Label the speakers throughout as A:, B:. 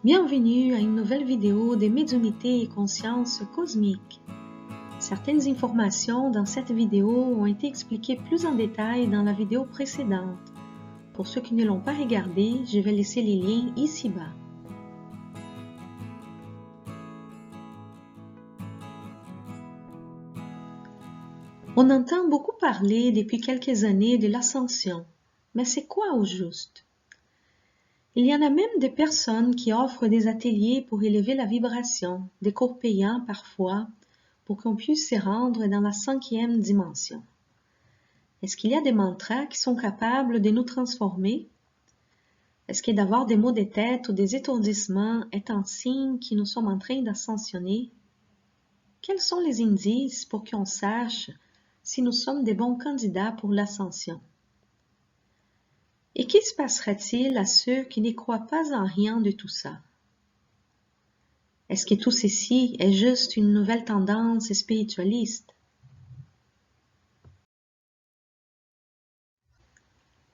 A: Bienvenue à une nouvelle vidéo de médiumnité et conscience cosmique. Certaines informations dans cette vidéo ont été expliquées plus en détail dans la vidéo précédente. Pour ceux qui ne l'ont pas regardée, je vais laisser les liens ici-bas. On entend beaucoup parler depuis quelques années de l'ascension, mais c'est quoi au juste? Il y en a même des personnes qui offrent des ateliers pour élever la vibration, des cours payants parfois, pour qu'on puisse se rendre dans la 5e dimension. Est-ce qu'il y a des mantras qui sont capables de nous transformer? Est-ce que d'avoir des maux de tête ou des étourdissements est un signe que nous sommes en train d'ascensionner? Quels sont les indices pour qu'on sache si nous sommes des bons candidats pour l'ascension? Et qu'y se passera-t-il à ceux qui n'y croient pas en rien de tout ça? Est-ce que tout ceci est juste une nouvelle tendance spiritualiste?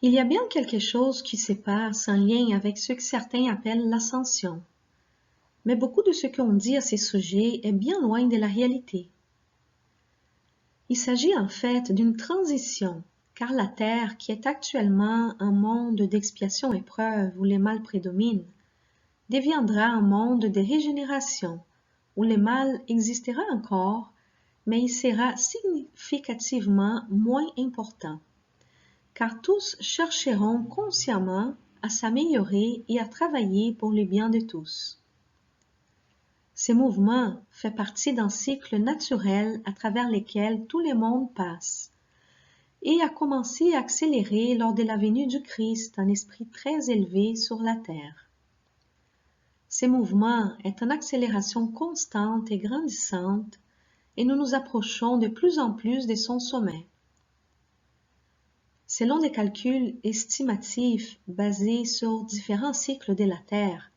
A: Il y a bien quelque chose qui se passe en lien avec ce que certains appellent l'ascension. Mais beaucoup de ce qu'on dit à ces sujets est bien loin de la réalité. Il s'agit en fait d'une transition, car la Terre, qui est actuellement un monde d'expiation épreuve où le mal prédomine, deviendra un monde de régénération, où le mal existera encore, mais il sera significativement moins important, car tous chercheront consciemment à s'améliorer et à travailler pour le bien de tous. Ce mouvement fait partie d'un cycle naturel à travers lequel tout le monde passe, et a commencé à accélérer lors de la venue du Christ, un esprit très élevé sur la terre. Ce mouvement est en accélération constante et grandissante, et nous nous approchons de plus en plus de son sommet. Selon des calculs estimatifs basés sur différents cycles de la Terre,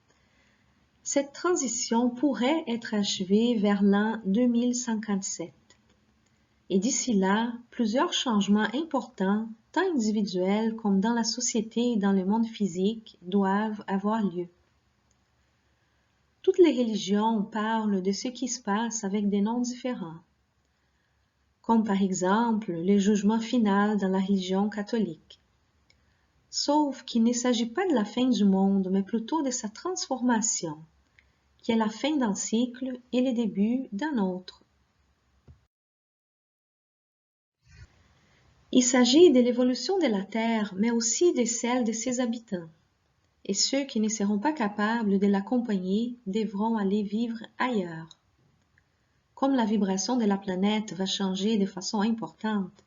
A: cette transition pourrait être achevée vers l'an 2057. Et d'ici là, plusieurs changements importants, tant individuels comme dans la société et dans le monde physique, doivent avoir lieu. Toutes les religions parlent de ce qui se passe avec des noms différents, comme par exemple le jugement final dans la religion catholique. Sauf qu'il ne s'agit pas de la fin du monde, mais plutôt de sa transformation, qui est la fin d'un cycle et le début d'un autre. Il s'agit de l'évolution de la Terre, mais aussi de celle de ses habitants. Et ceux qui ne seront pas capables de l'accompagner devront aller vivre ailleurs. Comme la vibration de la planète va changer de façon importante,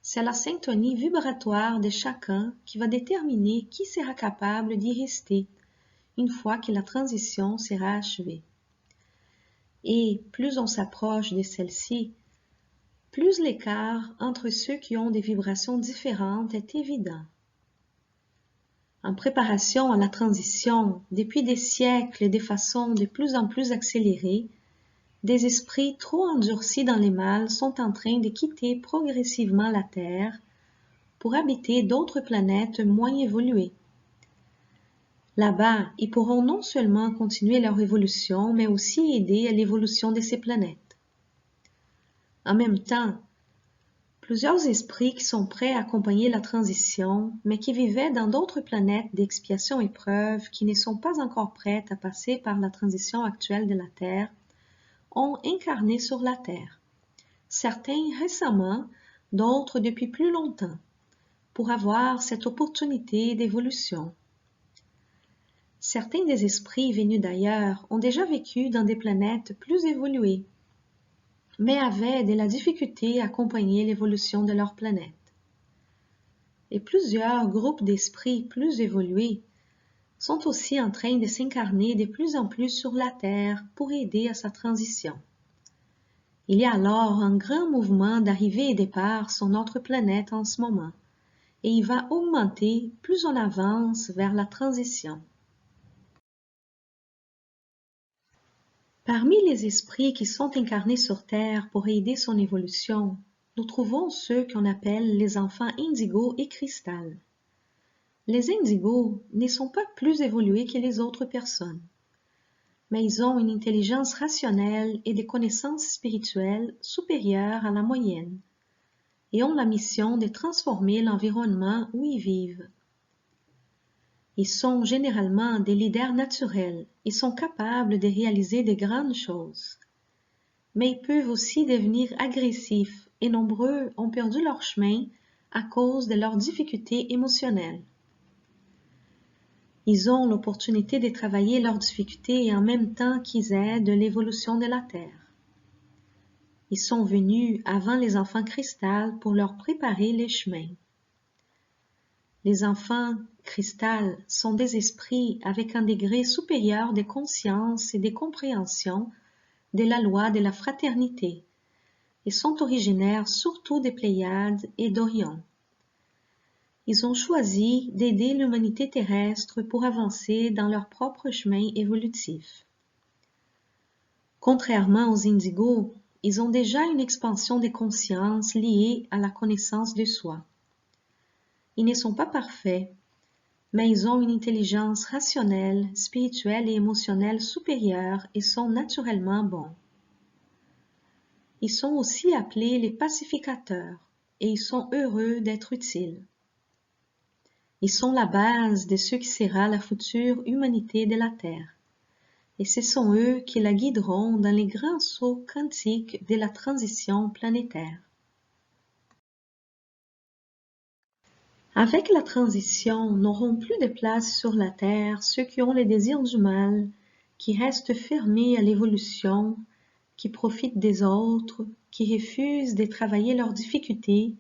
A: c'est la syntonie vibratoire de chacun qui va déterminer qui sera capable d'y rester une fois que la transition sera achevée. Et plus on s'approche de celle-ci, plus l'écart entre ceux qui ont des vibrations différentes est évident. En préparation à la transition, depuis des siècles et de façon de plus en plus accélérée, des esprits trop endurcis dans les mâles sont en train de quitter progressivement la Terre pour habiter d'autres planètes moins évoluées. Là-bas, ils pourront non seulement continuer leur évolution, mais aussi aider à l'évolution de ces planètes. En même temps, plusieurs esprits qui sont prêts à accompagner la transition, mais qui vivaient dans d'autres planètes d'expiation épreuve qui ne sont pas encore prêtes à passer par la transition actuelle de la Terre, ont incarné sur la Terre. Certains récemment, d'autres depuis plus longtemps, pour avoir cette opportunité d'évolution. Certains des esprits venus d'ailleurs ont déjà vécu dans des planètes plus évoluées, mais avaient de la difficulté à accompagner l'évolution de leur planète. Et plusieurs groupes d'esprits plus évolués sont aussi en train de s'incarner de plus en plus sur la Terre pour aider à sa transition. Il y a alors un grand mouvement d'arrivée et départ sur notre planète en ce moment, et il va augmenter plus on avance vers la transition. Parmi les esprits qui sont incarnés sur Terre pour aider son évolution, nous trouvons ceux qu'on appelle les enfants indigo et cristal. Les indigos ne sont pas plus évolués que les autres personnes, mais ils ont une intelligence rationnelle et des connaissances spirituelles supérieures à la moyenne et ont la mission de transformer l'environnement où ils vivent. Ils sont généralement des leaders naturels et sont capables de réaliser de grandes choses. Mais ils peuvent aussi devenir agressifs et nombreux ont perdu leur chemin à cause de leurs difficultés émotionnelles. Ils ont l'opportunité de travailler leurs difficultés et en même temps qu'ils aident l'évolution de la Terre. Ils sont venus avant les enfants cristal pour leur préparer les chemins. Les enfants cristal sont des esprits avec un degré supérieur de conscience et de compréhension de la loi de la fraternité et sont originaires surtout des Pléiades et d'Orion. Ils ont choisi d'aider l'humanité terrestre pour avancer dans leur propre chemin évolutif. Contrairement aux indigos, ils ont déjà une expansion des consciences liée à la connaissance de soi. Ils ne sont pas parfaits, mais ils ont une intelligence rationnelle, spirituelle et émotionnelle supérieure et sont naturellement bons. Ils sont aussi appelés les pacificateurs et ils sont heureux d'être utiles. Ils sont la base de ce qui sera la future humanité de la Terre. Et ce sont eux qui la guideront dans les grands sauts quantiques de la transition planétaire. Avec la transition, n'auront plus de place sur la Terre ceux qui ont les désirs du mal, qui restent fermés à l'évolution, qui profitent des autres, qui refusent de travailler leurs difficultés,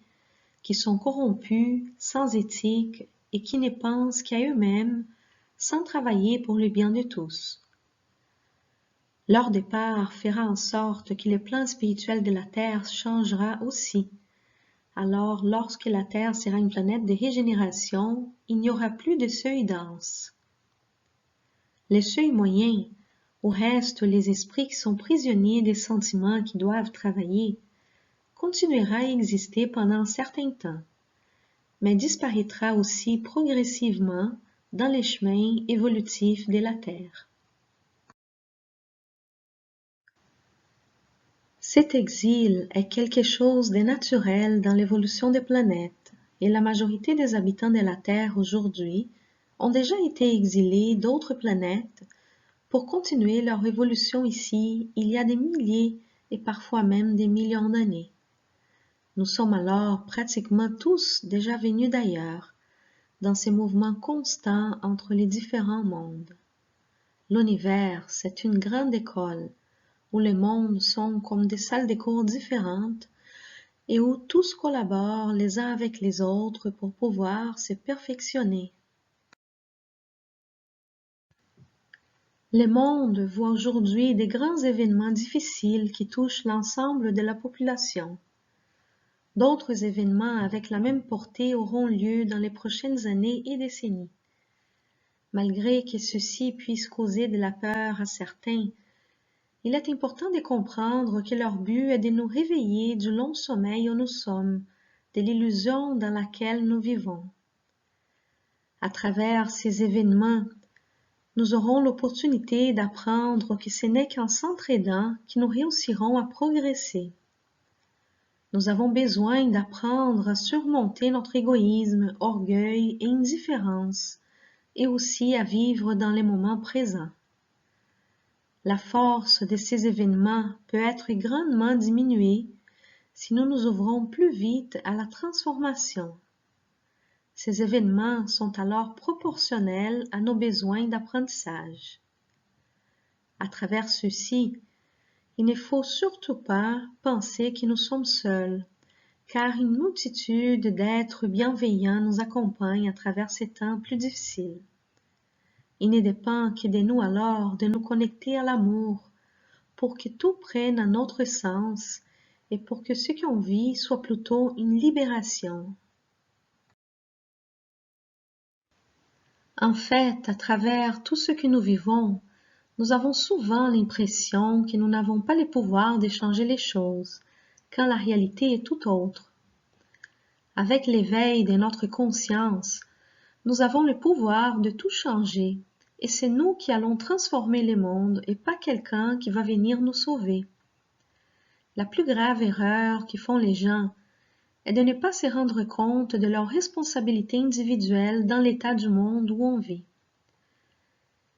A: qui sont corrompus, sans éthique et qui ne pensent qu'à eux-mêmes, sans travailler pour le bien de tous. Leur départ fera en sorte que le plan spirituel de la Terre changera aussi. Alors, lorsque la Terre sera une planète de régénération, il n'y aura plus de seuil dense. Le seuil moyen, où restent les esprits qui sont prisonniers des sentiments qui doivent travailler, continuera à exister pendant un certain temps, mais disparaîtra aussi progressivement dans les chemins évolutifs de la Terre. Cet exil est quelque chose de naturel dans l'évolution des planètes, et la majorité des habitants de la Terre aujourd'hui ont déjà été exilés d'autres planètes pour continuer leur évolution ici il y a des milliers et parfois même des millions d'années. Nous sommes alors pratiquement tous déjà venus d'ailleurs, dans ces mouvements constants entre les différents mondes. L'univers, c'est une grande école, où les mondes sont comme des salles de cours différentes et où tous collaborent les uns avec les autres pour pouvoir se perfectionner. Le monde voit aujourd'hui des grands événements difficiles qui touchent l'ensemble de la population. D'autres événements avec la même portée auront lieu dans les prochaines années et décennies. Malgré que ceci puisse causer de la peur à certains, il est important de comprendre que leur but est de nous réveiller du long sommeil où nous sommes, de l'illusion dans laquelle nous vivons. À travers ces événements, nous aurons l'opportunité d'apprendre que ce n'est qu'en s'entraidant que nous réussirons à progresser. Nous avons besoin d'apprendre à surmonter notre égoïsme, orgueil et indifférence, et aussi à vivre dans les moments présents. La force de ces événements peut être grandement diminuée si nous nous ouvrons plus vite à la transformation. Ces événements sont alors proportionnels à nos besoins d'apprentissage. À travers ceux-ci, il ne faut surtout pas penser que nous sommes seuls, car une multitude d'êtres bienveillants nous accompagnent à travers ces temps plus difficiles. Il ne dépend que de nous alors de nous connecter à l'amour, pour que tout prenne un autre sens et pour que ce qu'on vit soit plutôt une libération. En fait, à travers tout ce que nous vivons, nous avons souvent l'impression que nous n'avons pas le pouvoir de changer les choses, quand la réalité est tout autre. Avec l'éveil de notre conscience, Nous avons le pouvoir de tout changer, et c'est nous qui allons transformer le monde et pas quelqu'un qui va venir nous sauver. La plus grave erreur que font les gens est de ne pas se rendre compte de leur responsabilité individuelle dans l'état du monde où on vit.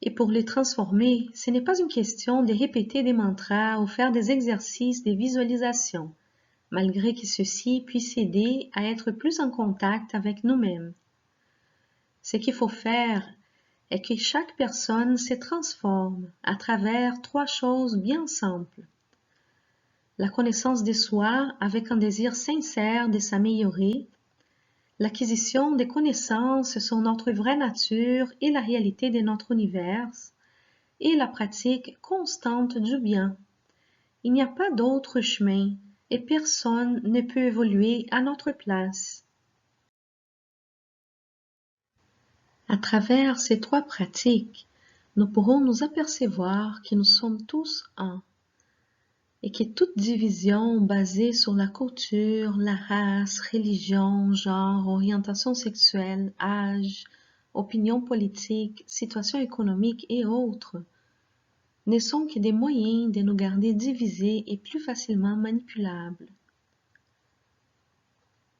A: Et pour les transformer, ce n'est pas une question de répéter des mantras ou faire des exercices de visualisation, malgré que ceci puisse aider à être plus en contact avec nous-mêmes. Ce qu'il faut faire est que chaque personne se transforme à travers 3 choses bien simples. La connaissance de soi avec un désir sincère de s'améliorer, l'acquisition des connaissances sur notre vraie nature et la réalité de notre univers, et la pratique constante du bien. Il n'y a pas d'autre chemin et personne ne peut évoluer à notre place. À travers ces 3 pratiques, nous pourrons nous apercevoir que nous sommes tous un et que toute division basée sur la culture, la race, religion, genre, orientation sexuelle, âge, opinion politique, situation économique et autres ne sont que des moyens de nous garder divisés et plus facilement manipulables.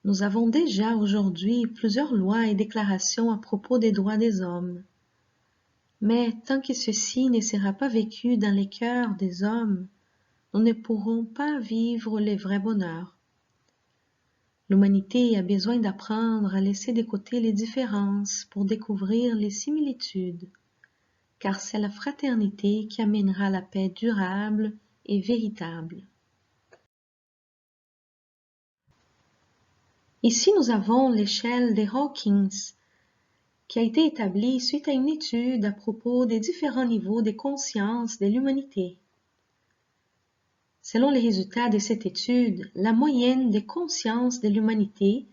A: Nous avons déjà aujourd'hui plusieurs lois et déclarations à propos des droits des hommes. Mais tant que ceci ne sera pas vécu dans les cœurs des hommes, nous ne pourrons pas vivre le vrai bonheur. L'humanité a besoin d'apprendre à laisser de côté les différences pour découvrir les similitudes, car c'est la fraternité qui amènera la paix durable et véritable. Ici, nous avons l'échelle des Hawkins, qui a été établie suite à une étude à propos des différents niveaux de conscience de l'humanité. Selon les résultats de cette étude, la moyenne des consciences de l'humanité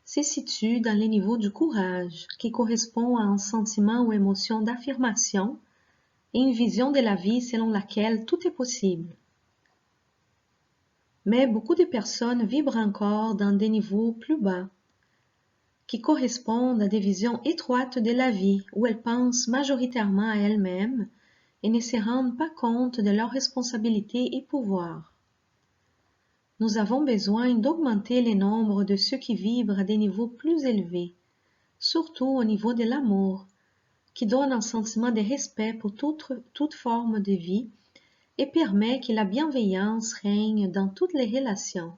A: se situe dans les niveaux du courage, qui correspond à un sentiment ou émotion d'affirmation et une vision de la vie selon laquelle tout est possible. Mais beaucoup de personnes vibrent encore dans des niveaux plus bas, qui correspondent à des visions étroites de la vie où elles pensent majoritairement à elles-mêmes et ne se rendent pas compte de leurs responsabilités et pouvoirs. Nous avons besoin d'augmenter le nombre de ceux qui vibrent à des niveaux plus élevés, surtout au niveau de l'amour, qui donne un sentiment de respect pour toute forme de vie et permet que la bienveillance règne dans toutes les relations.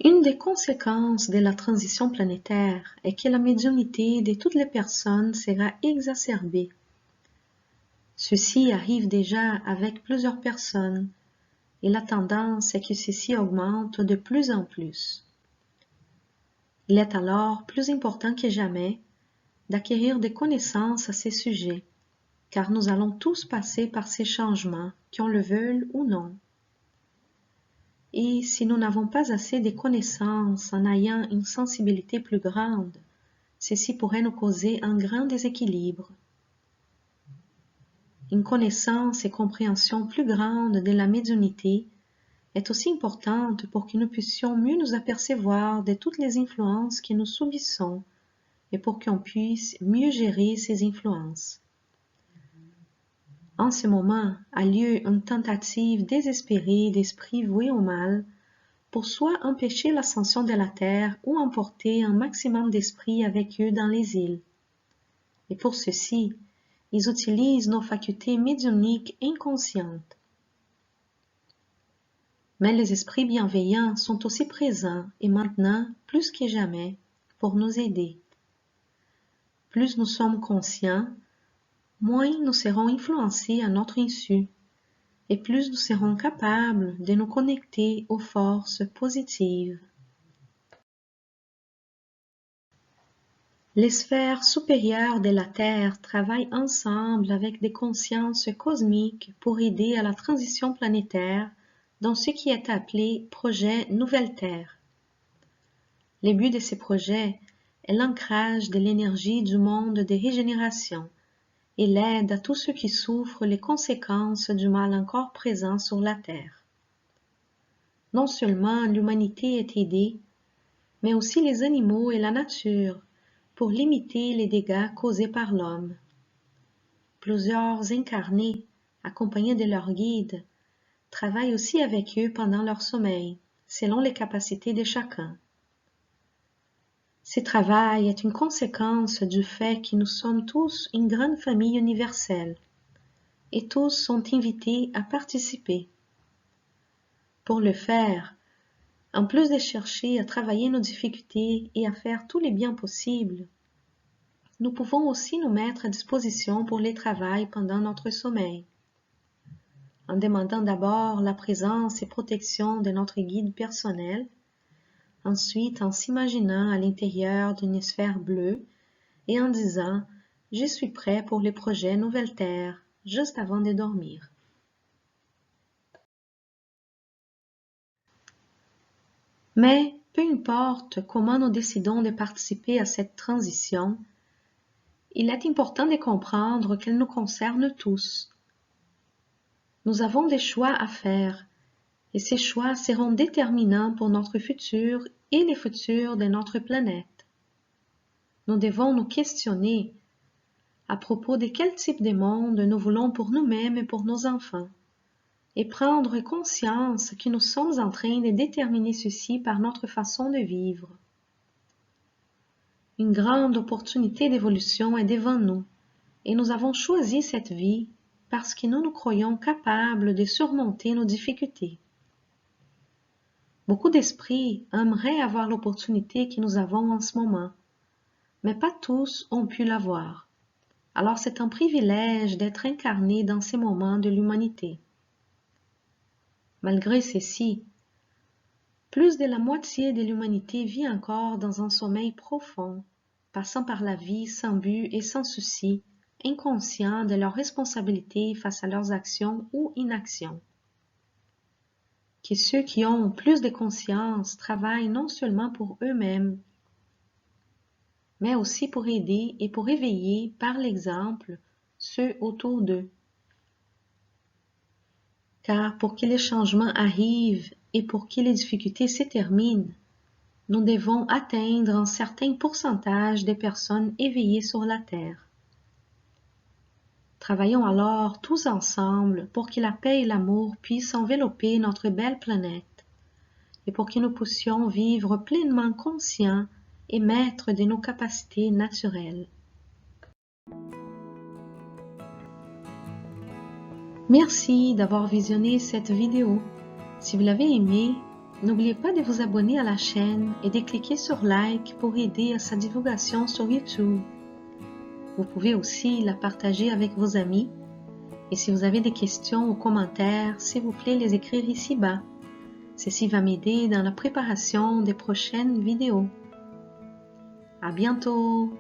A: Une des conséquences de la transition planétaire est que la médiumnité de toutes les personnes sera exacerbée. Ceci arrive déjà avec plusieurs personnes et la tendance est que ceci augmente de plus en plus. Il est alors plus important que jamais d'acquérir des connaissances à ces sujets, car nous allons tous passer par ces changements, qu'on le veuille ou non. Et si nous n'avons pas assez de connaissances en ayant une sensibilité plus grande, ceci pourrait nous causer un grand déséquilibre. Une connaissance et compréhension plus grande de la médiumnité est aussi importante pour que nous puissions mieux nous apercevoir de toutes les influences que nous subissons et pour qu'on puisse mieux gérer ces influences. En ce moment a lieu une tentative désespérée d'esprits voués au mal pour soit empêcher l'ascension de la Terre ou emporter un maximum d'esprits avec eux dans les îles. Et pour ceci, ils utilisent nos facultés médiumniques inconscientes. Mais les esprits bienveillants sont aussi présents et maintenant, plus que jamais, pour nous aider. Plus nous sommes conscients, moins nous serons influencés à notre insu et plus nous serons capables de nous connecter aux forces positives. Les sphères supérieures de la Terre travaillent ensemble avec des consciences cosmiques pour aider à la transition planétaire dans ce qui est appelé projet Nouvelle Terre. Le but de ces projets est l'ancrage de l'énergie du monde de régénération et l'aide à tous ceux qui souffrent les conséquences du mal encore présent sur la Terre. Non seulement l'humanité est aidée, mais aussi les animaux et la nature pour limiter les dégâts causés par l'homme. Plusieurs incarnés, accompagnés de leurs guides, travaillent aussi avec eux pendant leur sommeil, selon les capacités de chacun. Ce travail est une conséquence du fait que nous sommes tous une grande famille universelle et tous sont invités à participer. Pour le faire, en plus de chercher à travailler nos difficultés et à faire tous les biens possibles, nous pouvons aussi nous mettre à disposition pour les travails pendant notre sommeil, en demandant d'abord la présence et protection de notre guide personnel, ensuite en s'imaginant à l'intérieur d'une sphère bleue et en disant « Je suis prêt pour le projet Nouvelle Terre » juste avant de dormir. Mais peu importe comment nous décidons de participer à cette transition, il est important de comprendre qu'elle nous concerne tous. Nous avons des choix à faire et ces choix seront déterminants pour notre futur et le futur de notre planète. Nous devons nous questionner à propos de quel type de monde nous voulons pour nous-mêmes et pour nos enfants, et prendre conscience que nous sommes en train de déterminer ceci par notre façon de vivre. Une grande opportunité d'évolution est devant nous, et nous avons choisi cette vie parce que nous nous croyons capables de surmonter nos difficultés. Beaucoup d'esprits aimeraient avoir l'opportunité que nous avons en ce moment, mais pas tous ont pu l'avoir. Alors c'est un privilège d'être incarné dans ces moments de l'humanité. Malgré ceci, plus de la moitié de l'humanité vit encore dans un sommeil profond, passant par la vie sans but et sans souci, inconscients de leurs responsabilités face à leurs actions ou inactions. Que ceux qui ont plus de conscience travaillent non seulement pour eux-mêmes, mais aussi pour aider et pour éveiller par l'exemple ceux autour d'eux. Car pour que les changements arrivent et pour que les difficultés se terminent, nous devons atteindre un certain pourcentage de personnes éveillées sur la Terre. Travaillons alors tous ensemble pour que la paix et l'amour puissent envelopper notre belle planète et pour que nous puissions vivre pleinement conscients et maîtres de nos capacités naturelles. Merci d'avoir visionné cette vidéo. Si vous l'avez aimée, n'oubliez pas de vous abonner à la chaîne et de cliquer sur like pour aider à sa divulgation sur YouTube. Vous pouvez aussi la partager avec vos amis. Et si vous avez des questions ou commentaires, s'il vous plaît, les écrire ici-bas. Ceci va m'aider dans la préparation des prochaines vidéos. À bientôt!